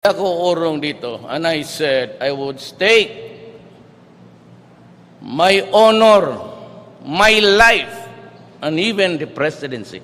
Ako urong dito, and I said I would stake my honor, my life, and even the presidency.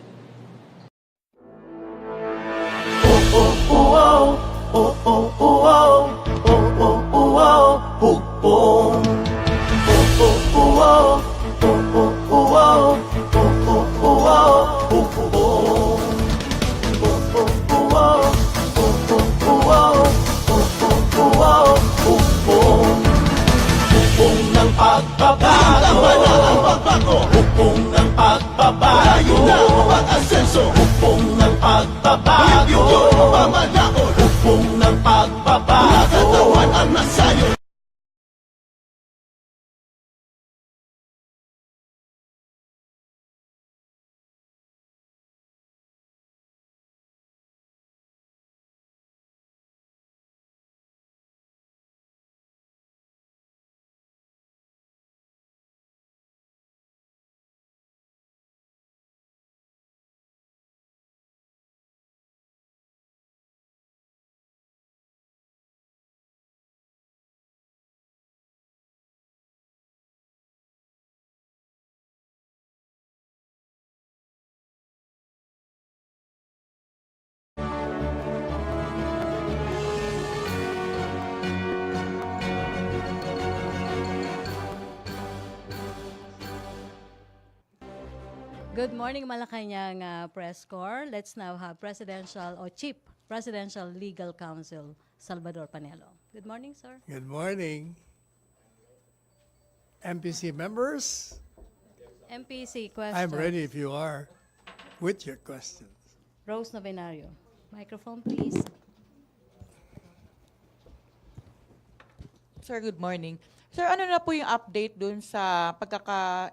Hukong ng pagbabago, hukong ng pagbabago, pag-asenso, hukong ng pagbabago, pamanaon, hukong ng pagbabago, katawan ang nasayo. Good morning, Malacañang Press Corps. Let's now have Chief Presidential Legal Counsel, Salvador Panelo. Good morning, sir. Good morning. MPC members, MPC question. I'm ready if you are with your questions. Rose Novenario. Microphone, please. Sir, good morning. Sir, ano na po yung update dun sa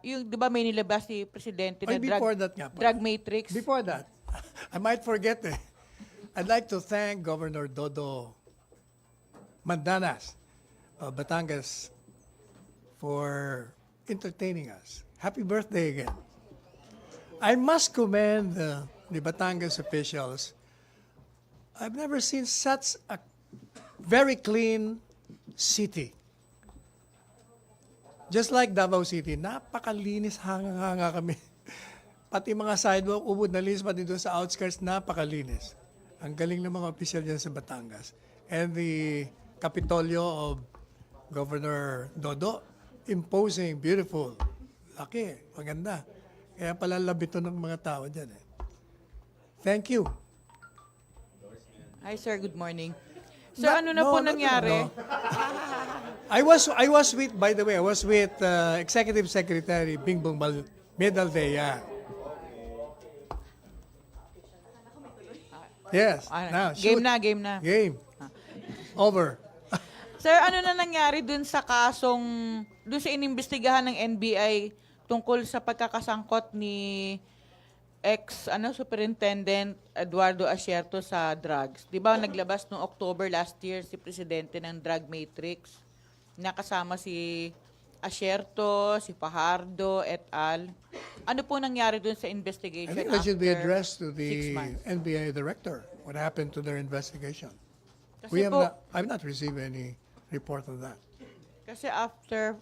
yung di ba may nilabas si Presidente na Before that nga drug matrix? Before that, I might forget eh. I'd like to thank Governor Dodo Mandanas of Batangas for entertaining us. Happy birthday again. I must commend the Batangas officials. I've never seen such a very clean city. Just like Davao City, napakalinis, hanga-hanga kami. Pati mga sidewalk, ubod na linis, pati doon sa outskirts, napakalinis. Ang galing ng mga opisyal dyan sa Batangas. And the Kapitolyo of Governor Dodo, imposing, beautiful, laki, maganda. Kaya pala labito ng mga tao dyan. Thank you. Hi, sir. Good morning. Sir, ano na po nangyari? I was with, by the way, I was with Executive Secretary Bingbong Medaldea. Yes. Now, shoot. Game na. Game. Over. Sir, ano na nangyari dun sa dun sa inimbestigahan ng NBI tungkol sa pagkakasangkot ni Superintendent Eduardo Asierto sa drugs? Di ba naglabas noong October last year si Presidente ng drug matrix? Nakasama si Asierto, si Fajardo, et al. Ano po nangyari dun sa investigation I think that should be after addressed to 6 the months? NBI director. What happened to their investigation? Kasi I've not received any report on that. Kasi after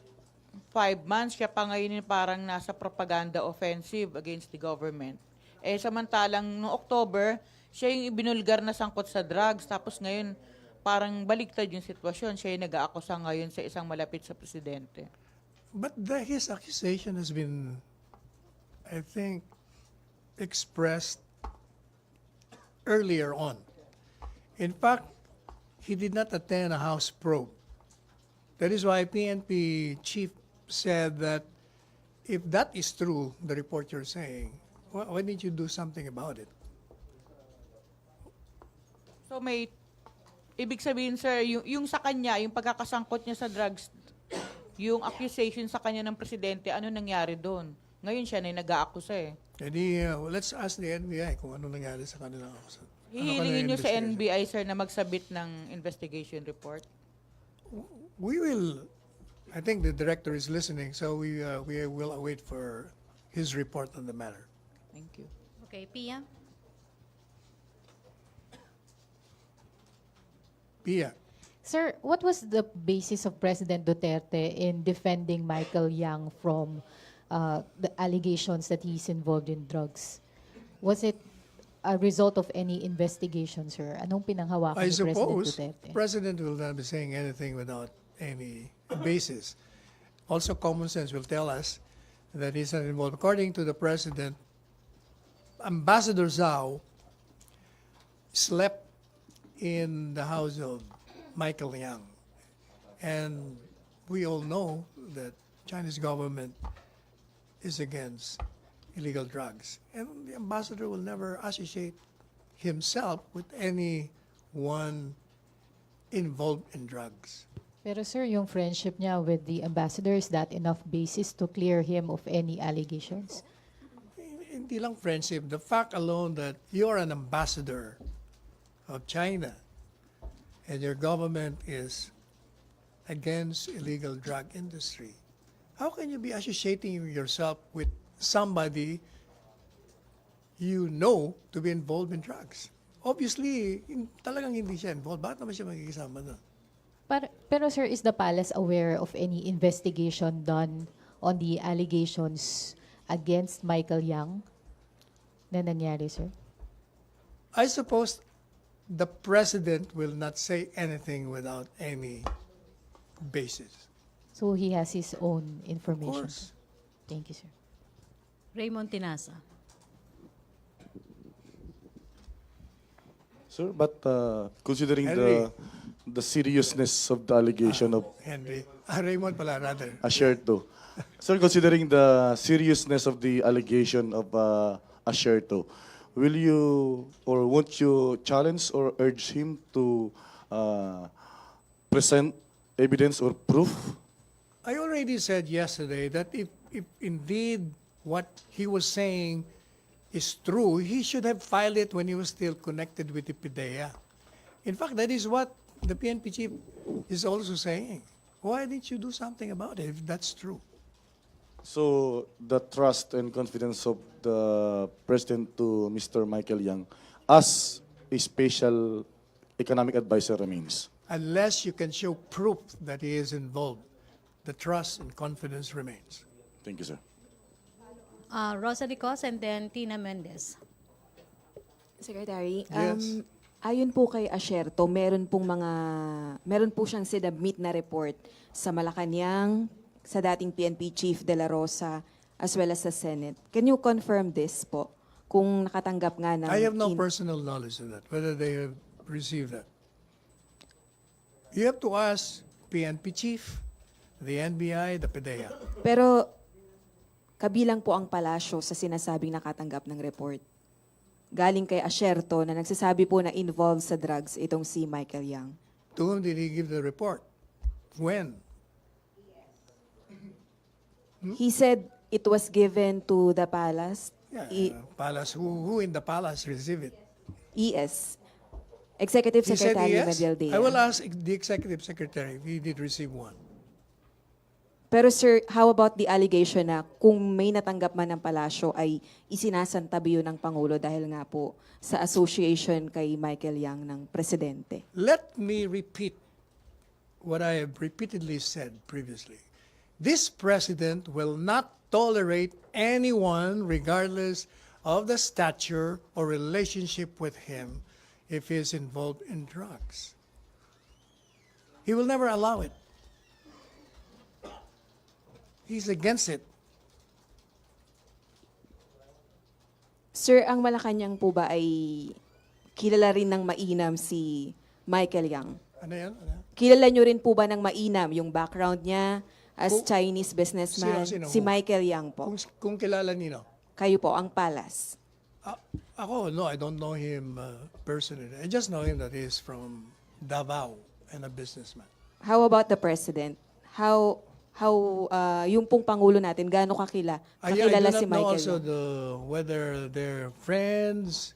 5 months, siya pa ngayon yung parang nasa propaganda offensive against the government. Samantalang noong October, siya yung ibinulgar na sangkot sa drugs. Tapos ngayon, parang baliktad yung sitwasyon. Siya yung nag-aakusa ngayon sa isang malapit sa presidente. But his accusation has been, I think, expressed earlier on. In fact, he did not attend a House probe. That is why PNP chief said that if that is true, the report you're saying, why didn't you do something about it? So ibig sabihin, sir, yung sa kanya, yung pagkakasangkot niya sa drugs, yung accusation sa kanya ng presidente, ano nangyari doon? Ngayon siya na yung nag-aakusa eh. Let's ask the NBI kung ano nangyari sa kanila. Hihilingin niyo sa NBI, sir, na magsabit ng investigation report? We will, I think the director is listening, so we will await for his report on the matter. Thank you. Okay, Pia. Pia. Sir, what was the basis of President Duterte in defending Michael Yang from the allegations that he's involved in drugs? Was it a result of any investigation, sir? Anong pinanghawakan I ni President suppose Duterte? President will not be saying anything without any basis. Also, common sense will tell us that he's not involved. According to the President, Ambassador Zhao slept in the house of Michael Yang. And we all know that Chinese government is against illegal drugs. And the ambassador will never associate himself with anyone involved in drugs. Pero sir, yung friendship niya with the ambassador, is that enough basis to clear him of any allegations? Hindi lang friendship. The fact alone that you're an ambassador of China and your government is against illegal drug industry, how can you be associating yourself with somebody you know to be involved in drugs? Obviously, talagang hindi siya involved. Bakit naman siya magkikisama doon? Pero sir, is the palace aware of any investigation done on the allegations against Michael Yang na nangyari, sir? I suppose the president will not say anything without any basis. So he has his own Of information. course. Thank you, sir. Raymond Tinasa. Sir, but considering Henry. the seriousness of the allegation of Henry. Raymond pala, rather. Asherto. Sir, considering the seriousness of the allegation of Asherto, will you or won't you challenge or urge him to present evidence or proof? I already said yesterday that if indeed what he was saying is true, he should have filed it when he was still connected with the PIDEA. In fact, that is what the PNP chief is also saying. Why didn't you do something about it if that's true? So the trust and confidence of the president to Mr. Michael Yang as a special economic advisor remains. Unless you can show proof that he is involved, the trust and confidence remains. Thank you, sir. Rosa Dicos and then Tina Mendez. Secretary, Yes. ayon po kay Asherto, meron po siyang sinubmit na report sa Malacañang, sa dating PNP Chief De La Rosa, as well as sa Senate. Can you confirm this po? Kung nakatanggap nga ng... I have no personal knowledge of that, whether they have received that. You have to ask PNP chief, the NBI, the PIDEA. Pero kabilang po ang palasyo sa sinasabing nakatanggap ng report. Galing kay Asherto na nagsasabi po na involved sa drugs itong si Michael Yang. To whom did he give the report? When? He said it was given to the palace, Yeah, palace. Who in the palace received it? ES, Executive He said Secretary yes. Medialdea. I will ask the executive secretary if he did receive one. Pero sir, how about the allegation na kung may natanggap man ng palasyo ay isinasantabi yun ng Pangulo dahil nga po sa association kay Michael Yang ng presidente? Let me repeat what I have repeatedly said previously. This president will not tolerate anyone, regardless of the stature or relationship with him, if he is involved in drugs. He will never allow it. He's against it. Sir, ang Malacañang po ba ay kilala rin ng mainam si Michael Yang? Ano yan? Ano yan? Kilala nyo rin po ba ng mainam yung background niya as Kung- Chinese businessman? Sino? Si Michael Yang po. Kung kilala nino. Kayo po, ang Palace. Ako, no, I don't know him personally. I just know him that he's from Davao and a businessman. How about the president? How yung pong Pangulo natin, gaano I kakilala do si not know Michael also Yang? whether they're friends,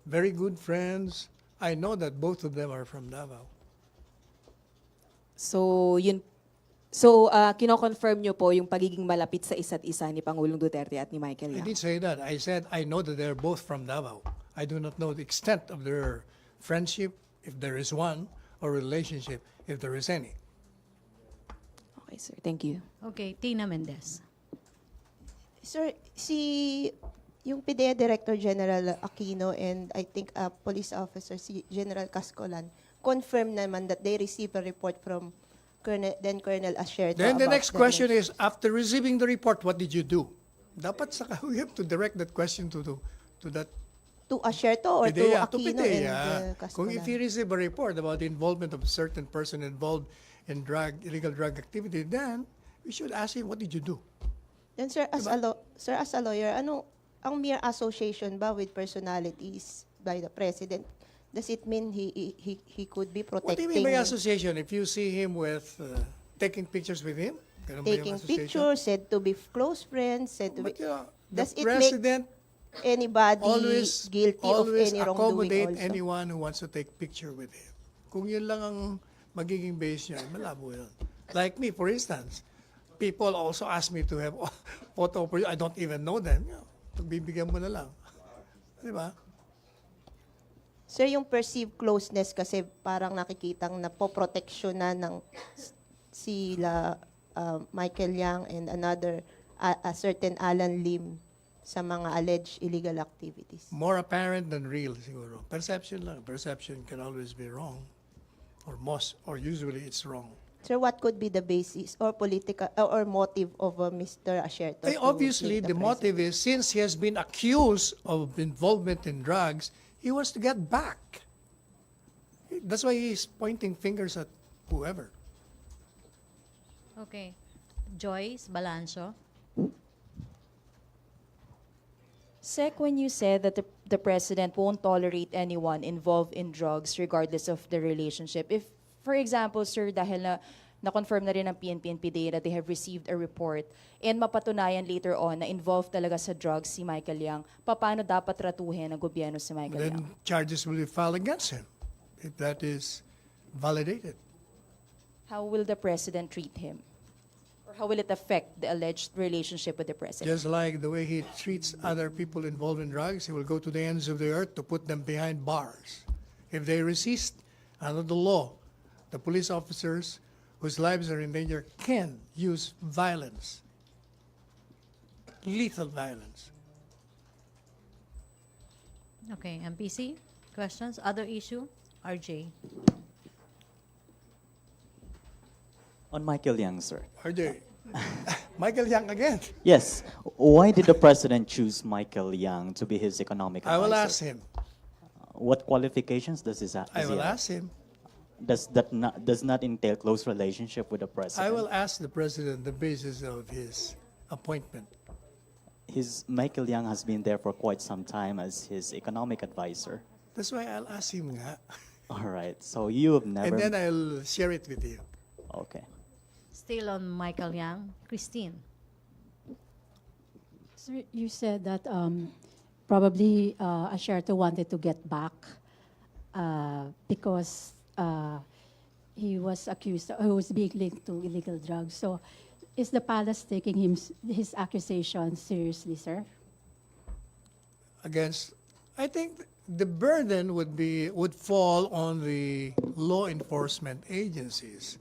very good friends. I know that both of them are from Davao. So, kino-confirm nyo po yung pagiging malapit sa isa't isa ni Pangulong Duterte at ni Michael I did Yang. say that. I said I know that they're both from Davao. I do not know the extent of their friendship, if there is one, or relationship, if there is any. Okay, sir. Thank you. Okay, Tina Mendez. Sir, yung PDEA Director General Aquino and I think police officer si General Cascolan confirmed naman that they received a report from Colonel Asherto. Then the about next question is, after receiving the report, what did you do? Dapat saka we have to direct that question to that To Asherto or PDEA, to Aquino PDEA. and Kung if you Cascolan? receive a report about the involvement of a certain person involved in illegal drug activity, then we should ask him, what did you do? Then sir, as a lawyer, ano ang mere association ba with personalities by the president? Does it mean he could be What do you protecting, mean by association? If you see him with, taking pictures with him? ganun ba yung taking association? pictures, said to be close friends, said to be, But the does it make president anybody always guilty of always any accommodate wrongdoing also? anyone who wants to take picture with him. Kung yun lang ang magiging base niya, malabo yun. Like me, for instance, people also ask me to have photo, I don't even know them. Bibigyan mo na lang. Di ba? Sir, yung perceived closeness kasi parang nakikitang napoproteksyonan ng sila Michael Yang and another a certain Alan Lim sa mga alleged illegal activities. More apparent than real, siguro. Perception lang. Perception can always be wrong. Or usually it's wrong. Sir, what could be the basis or political or motive of Mr. Asherto? to Obviously, meet the motive is, since he has been accused of involvement in drugs, he wants to get back. That's why he's pointing fingers at whoever. Okay. Joyce Balancio. Sec, when you said that the president won't tolerate anyone involved in drugs regardless of the relationship, if, for example, sir, dahil na-confirm na rin ng PNP and PDEA that they have received a report and mapatunayan later on na involved talaga sa drugs si Michael Yang, paano dapat tratuhin ng gobyerno si Michael Yang? Then charges will be filed against him if that is validated. How will the president treat him? Or how will it affect the alleged relationship with the president? Just like the way he treats other people involved in drugs, he will go to the ends of the earth to put them behind bars. If they resist, under the law, the police officers whose lives are in danger can use violence, lethal violence. Okay, MPC, questions? Other issue? RJ. On Michael Yang, sir. RJ, Michael Yang again. Yes. Why did the president choose Michael Yang to be his economic I advisor? will ask him. What qualifications does he have? I will ask him. Does not entail close relationship with the president? I will ask the president the basis of his appointment. Michael Yang has been there for quite some time as his economic advisor. That's why I'll ask him nga. All right. So you have never. And then I'll share it with you. Okay. Still on Michael Yang. Christine. Sir, you said that probably Asherto wanted to get back because he was accused, he was being linked to illegal drugs. So is the palace taking his accusation seriously, sir? I think the burden would fall on the law enforcement agencies.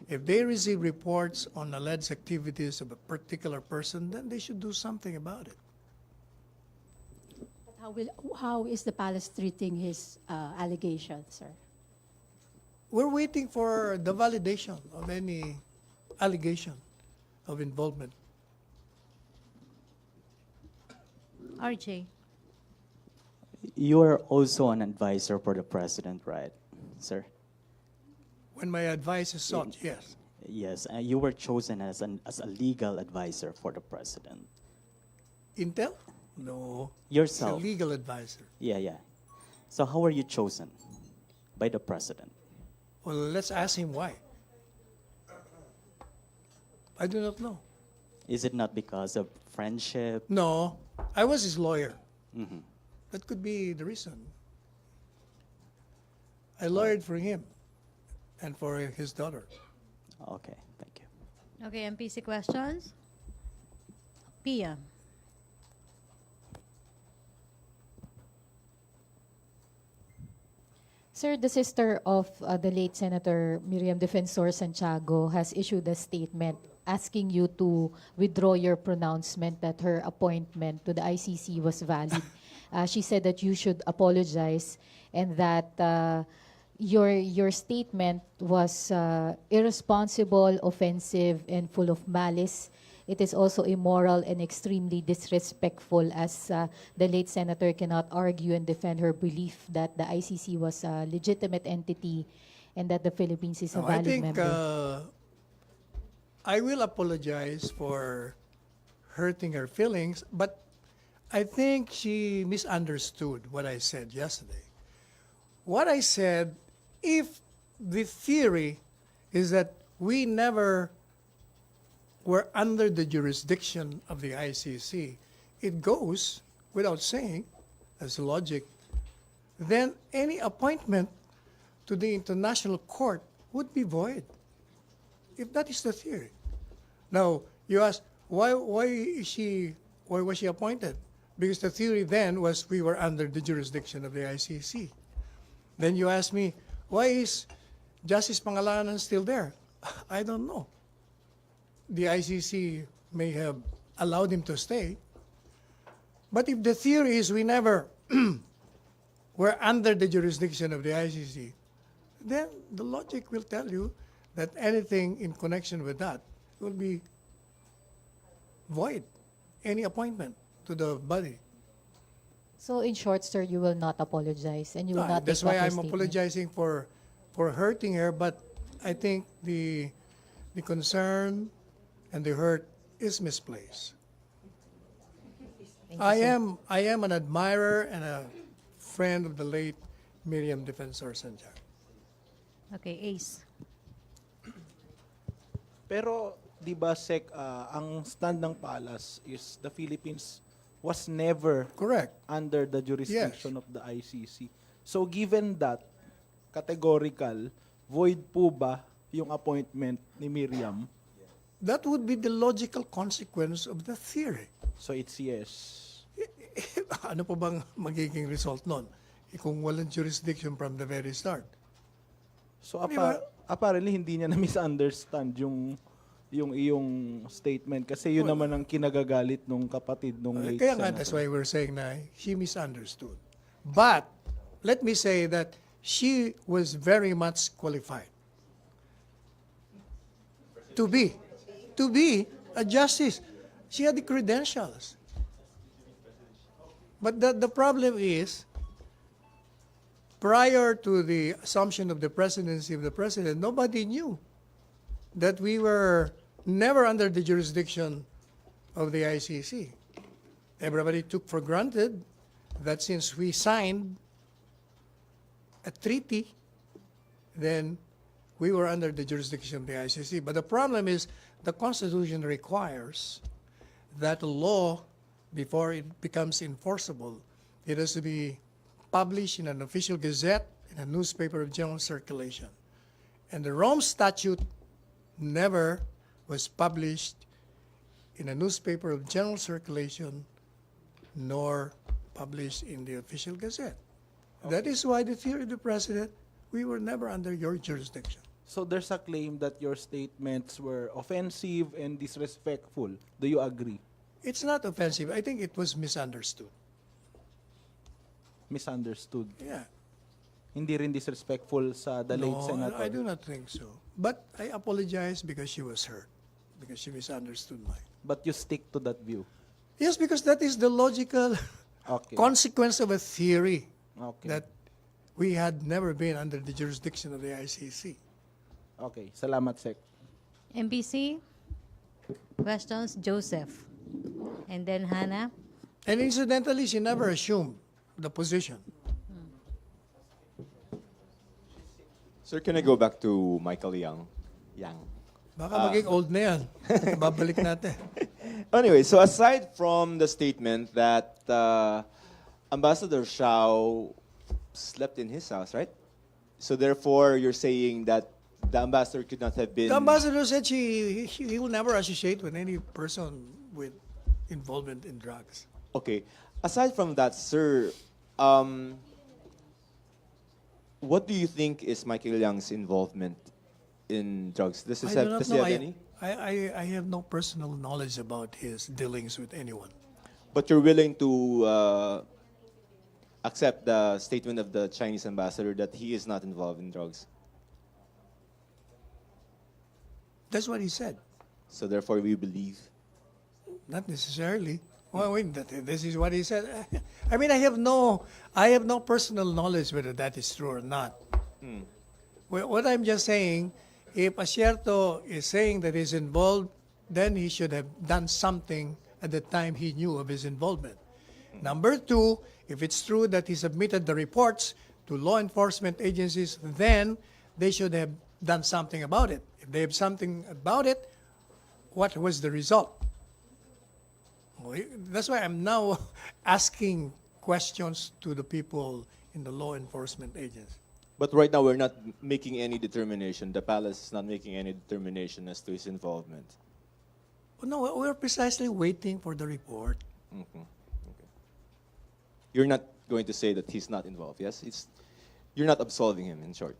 If they receive reports on alleged activities of a particular person, then they should do something about it. How is the palace treating his allegations, sir? We're waiting for the validation of any allegation of involvement. RJ. You are also an advisor for the president, right, sir? When my advice is sought, yes. Yes. You were chosen as a legal advisor for the president. Intel? No. Yourself. It's a legal advisor. Yeah. So how were you chosen by the president? Well, let's ask him why. I do not know. Is it not because of friendship? No, I was his lawyer. Mhm. That could be the reason. I lawyered for him and for his daughter. Okay, thank you. Okay, MPC questions? Pia. Sir, the sister of the late Senator Miriam Defensor Santiago has issued a statement asking you to withdraw your pronouncement that her appointment to the ICC was valid. She said that you should apologize and that your statement was irresponsible, offensive, and full of malice. It is also immoral and extremely disrespectful, as the late senator cannot argue and defend her belief that the ICC was a legitimate entity and that the Philippines is a I valid think member. I will apologize for hurting her feelings, but I think she misunderstood what I said yesterday. What I said, if the theory is that we never were under the jurisdiction of the ICC, it goes without saying, as logic, then any appointment to the International Court would be void, if that is the theory. Now, you ask, why was she appointed? Because the theory then was we were under the jurisdiction of the ICC. Then you ask me, why is Justice Pangalanan still there? I don't know. The ICC may have allowed him to stay. But if the theory is we never were under the jurisdiction of the ICC, then the logic will tell you that anything in connection with that will be void, any appointment to the body. So in short, sir, you will not apologize and you will not That's take back why your I'm statement. apologizing for hurting her, but I think the concern and the hurt is misplaced. Thank you, sir. I am an admirer and a friend of the late Miriam Defensor Santiago. Okay, Ace. Pero, di ba, Sec, ang stand ng Palace is the Philippines was never Correct. under the jurisdiction of the ICC. So, given that, categorical, void po ba yung appointment ni Miriam? That would be the logical consequence of the theory. So, it's yes. Ano pa bang magiging result nun? Kung walang jurisdiction from the very start. So, Di ba? apparently, hindi niya na-misunderstand yung iyong statement kasi yun naman ang kinagagalit nung kapatid nung late Kaya nga, senator. that's why we're saying na she misunderstood. But, let me say that she was very much qualified to be a justice. She had the credentials. But the problem is, prior to the assumption of the presidency of the president, nobody knew that we were never under the jurisdiction of the ICC. Everybody took for granted that since we signed a treaty, then we were under the jurisdiction of the ICC. But the problem is the Constitution requires that a law, before it becomes enforceable, it has to be published in an official gazette, in a newspaper of general circulation. And the Rome Statute never was published in a newspaper of general circulation, nor published in the official gazette. Okay. That is why the theory of the president, we were never under your jurisdiction. So there's a claim that your statements were offensive and disrespectful. Do you agree? It's not offensive. I think it was misunderstood. Misunderstood. Yeah. Hindi rin disrespectful sa the late No, senator. I do not think so. But I apologize because she was hurt, because she misunderstood mine. But you stick to that view. Yes, because that is the logical Okay. consequence of a theory Okay. that we had never been under the jurisdiction of the ICC. Okay. Salamat, Sec. MBC, questions, Joseph. And then Hannah. And incidentally, she never assumed the position. Sir, can I go back to Michael Yang? Baka maging old na yan. Babalik natin. Anyway, so aside from the statement that Ambassador Shao slept in his house, right? So therefore, you're saying that the ambassador could not have been... The ambassador said he will never associate with any person with involvement in drugs. Okay. Aside from that, sir, What do you think is Michael Yang's involvement in drugs? Does I he do have, not does he know. have any? I have no personal knowledge about his dealings with anyone. But you're willing to accept the statement of the Chinese ambassador that he is not involved in drugs. That's what he said. So therefore, we believe. Not necessarily. Well, wait, this is what he said. I mean, I have no personal knowledge whether that is true or not. Well, what I'm just saying, if Asierto is saying that he's involved, then he should have done something at the time he knew of his involvement. Number two, if it's true that he submitted the reports to law enforcement agencies, then they should have done something about it. If they have something about it, what was the result? That's why I'm now asking questions to the people in the law enforcement agencies. But right now, we're not making any determination. The palace is not making any determination as to his involvement. No, we're precisely waiting for the report. Okay. You're not going to say that he's not involved, yes? You're not absolving him, in short.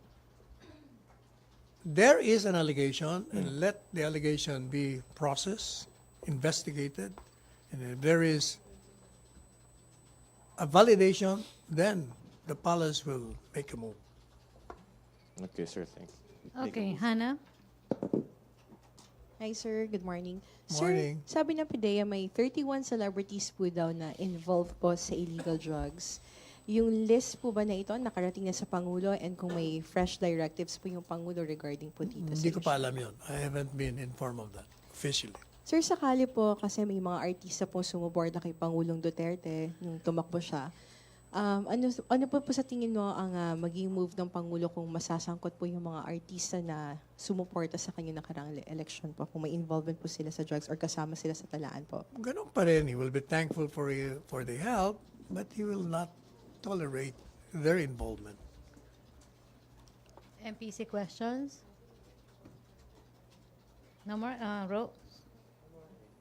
There is an allegation, and let the allegation be processed, investigated, and if there is a validation, then the palace will make a move. Okay, sir, thanks. Okay, Hannah? Hi, sir. Good morning. Morning. Sir, sabi ng PIDEA may 31 celebrities po daw na involved po sa illegal drugs. Yung list po ba na ito nakarating na sa Pangulo and kung may fresh directives po yung Pangulo regarding po dito sa Hindi ko pa issue? alam yun. I haven't been informed of that officially. Sir, sakali po kasi may mga artista po sumuporta kay Pangulong Duterte nung tumakbo siya. Ano po sa tingin mo ang maging move ng Pangulo kung masasangkot po yung mga artista na sumuporta sa kanya nakarang election po, kung may involvement po sila sa drugs or kasama sila sa talaan po? Ganun pa rin. He will be thankful for the help, but he will not tolerate their involvement. MPC questions? No more? Rose?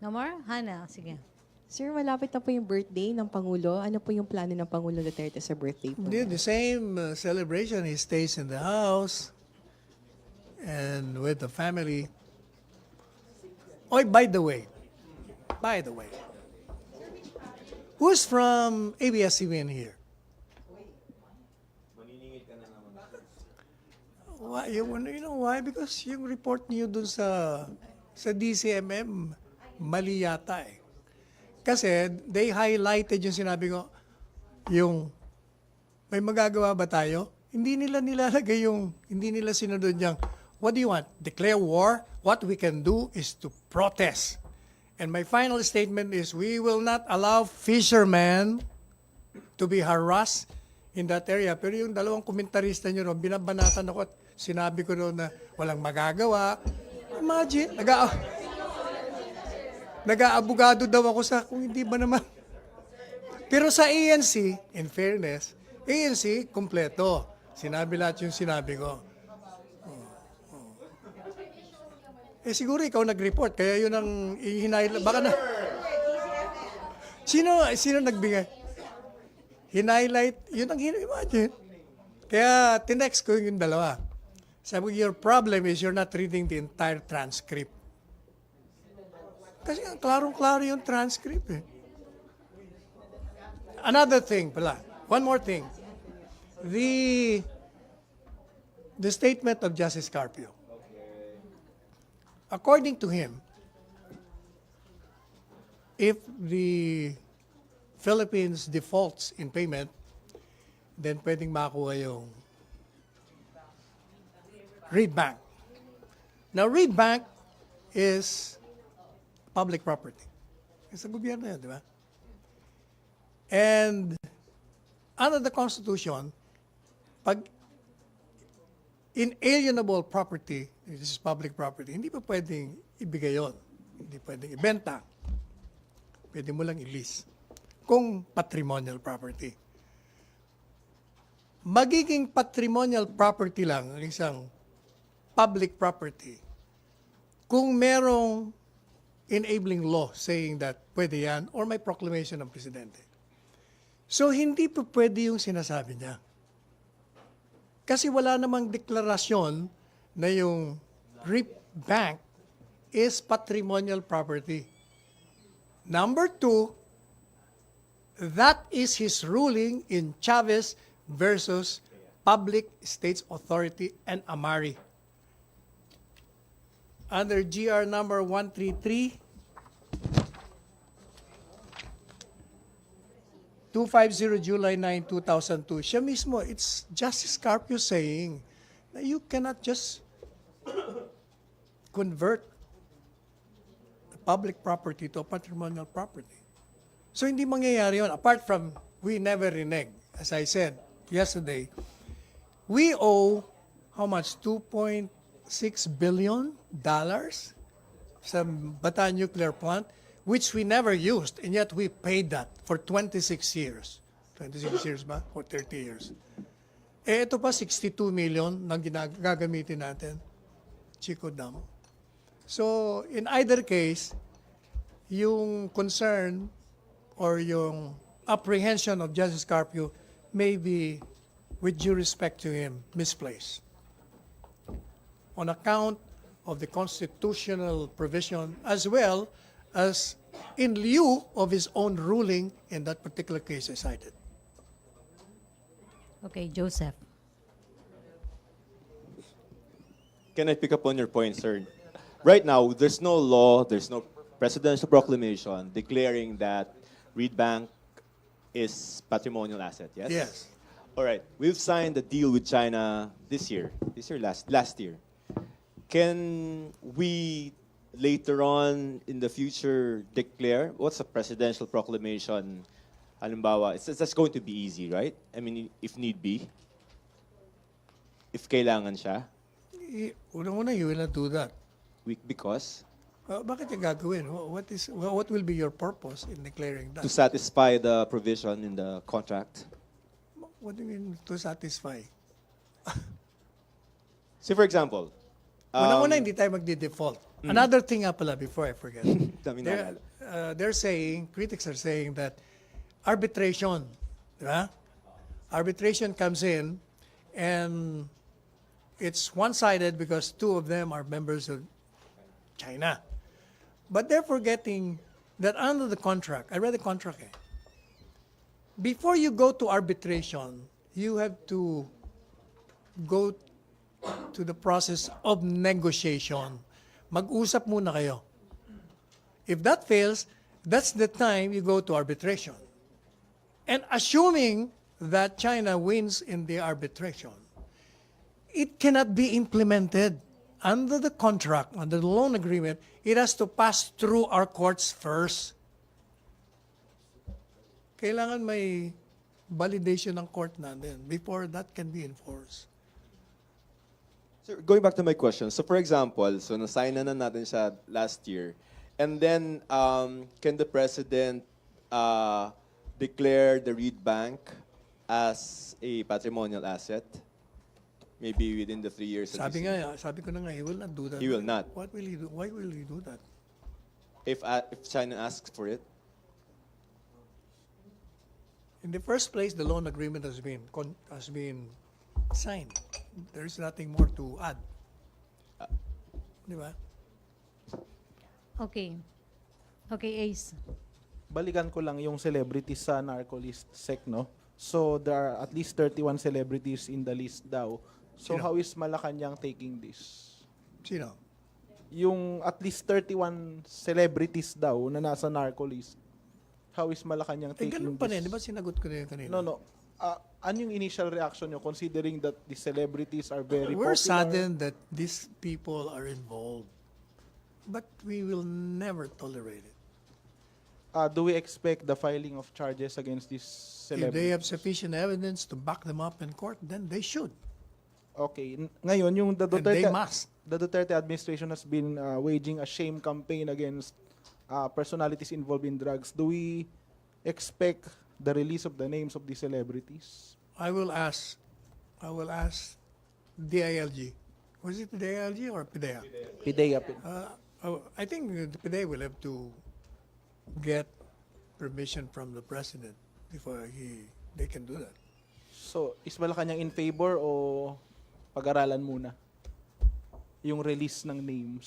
No more? Hannah, sige. Sir, malapit na po yung birthday ng Pangulo. Ano po yung plano ng Pangulo Duterte sa birthday po? The same celebration. He stays in the house and with the family. Oh, by the way, who's from ABS-CBN here? Why, you know why? Because yung report niyo dun sa DCMM, mali yata eh. Kasi they highlighted yung sinabi ko, yung may magagawa ba tayo? Hindi nila nilalagay hindi nila sinunod yung, what do you want? Declare war? What we can do is to protest. And my final statement is, we will not allow fishermen to be harassed in that area. Pero yung dalawang komentarista nyo ron, binabanatan ako at sinabi ko ron na walang magagawa. Imagine, nag-aabogado daw ako sa kung hindi ba naman. Pero sa ANC, in fairness, ANC, kompleto. Sinabi lahat yung sinabi ko. Siguro ikaw nag-report, kaya yun ang i-highlight. Baka na. Sino nagbigay? Hinighlight, yun ang imagine. Kaya tinext ko yung dalawa. Sabi ko, your problem is you're not reading the entire transcript. Kasi klarong-klaro yung transcript eh. Another thing pala, one more thing. The statement of Justice Carpio. According to him, if the Philippines defaults in payment, then pwedeng makuha yung Reed Bank. Now, Reed Bank is public property. Sa gobyerno yan, di ba? And under the Constitution, pag inalienable property, this is public property, hindi pa pwedeng ibigay yun. Hindi pwedeng ibenta. Pwede mo lang i-lease. Kung patrimonial property. Magiging patrimonial property lang ang isang public property kung merong enabling law saying that pwede yan or may proclamation ng presidente. So, hindi pa pwede yung sinasabi niya. Kasi wala namang deklarasyon na yung RIP Bank is patrimonial property. Number two, that is his ruling in Chavez versus Public States Authority and Amari. Under GR number 133, 250 July 9, 2002, siya mismo, it's Justice Carpio saying that you cannot just convert public property to a patrimonial property. So hindi mangyayari yun. Apart from, we never renege. As I said yesterday, we owe, how much? $2.6 billion sa Bataan Nuclear Plant, which we never used, and yet we paid that for 26 years. 26 years ba? Or 30 years. Eh, ito pa, 62 million na gagamitin natin. Chico Dam. So, in either case, yung concern or yung apprehension of Justice Carpio may be, with due respect to him, misplaced. On account of the constitutional provision as well as in lieu of his own ruling in that particular case I cited. Okay, Joseph. Can I pick up on your point, sir? Right now, there's no law, there's no presidential proclamation declaring that Reed Bank is patrimonial asset, yes? Yes. All right. We've signed a deal with China last year. Can we later on in the future declare what's a presidential proclamation? Halimbawa, that's going to be easy, right? I mean, if need be, if kailangan siya. Una-una, you will not do that. Because? Bakit yung gagawin? What will be your purpose in declaring that? To satisfy the provision in the contract. What do you mean to satisfy? So for example, Una-una, hindi tayo magdi-default. Another thing nga pala, before I forget. Dami na They're saying, critics are saying that arbitration, di ba? Arbitration comes in and it's one-sided because two of them are members of China. But they're forgetting that under the contract, I read the contract, before you go to arbitration, you have to go to the process of negotiation. Mag-usap muna kayo. If that fails, that's the time you go to arbitration. And assuming that China wins in the arbitration, it cannot be implemented under the contract, under the loan agreement. It has to pass through our courts first. Kailangan may validation ng court natin before that can be enforced. Sir, going back to my question, so for example, so nasign na natin siya last year, and then can the president declare the Reed Bank as a patrimonial asset? Maybe within the 3 years. Sabi ko na nga, he will not do that. He will not. What will he do? Why will he do that? If China asks for it? In the first place, the loan agreement has been signed. There is nothing more to add. Di ba? Okay. Okay, Ace. Balikan ko lang yung celebrities sa narco list sec, no? So there are at least 31 celebrities in the list daw. So Sino? how is Malacañang taking this? Sino? Yung at least 31 celebrities daw na nasa narco list. How is Malacañang taking Ganun pa rin. this? Di ba sinagot ko na yun kanina? No. Ano yung initial reaction nyo considering that the celebrities are very We're popular? saddened that these people are involved. But we will never tolerate it. Do we expect the filing of charges against these If they celebrities? have sufficient evidence to back them up in court, then they should. Okay. Ngayon, yung And they must. the Duterte administration has been waging a shame campaign against personalities involved in drugs. Do we expect the release of the names of these celebrities? I will ask DILG. Was it DILG or PIDEA? PIDEA. I think the PIDEA will have to get permission from the president before they can do that. So, is Malacañang in favor o pag-aralan muna yung release ng names?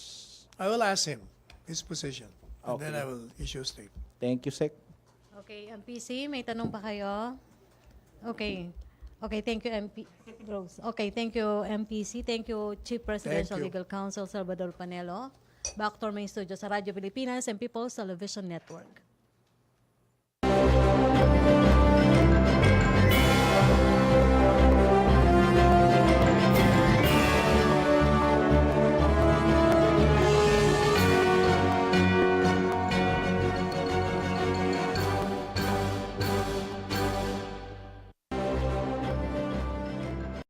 I will ask him his position, and then Okay. I will issue a statement. Thank you, Sec. Okay, MPC, may tanong pa kayo? Okay. Okay, thank you, Rose. Okay, thank you, MPC. Thank you, Chief Presidential you. Legal Counsel Salvador Panelo. Back to our main studio sa Radyo Pilipinas and People's Television Network.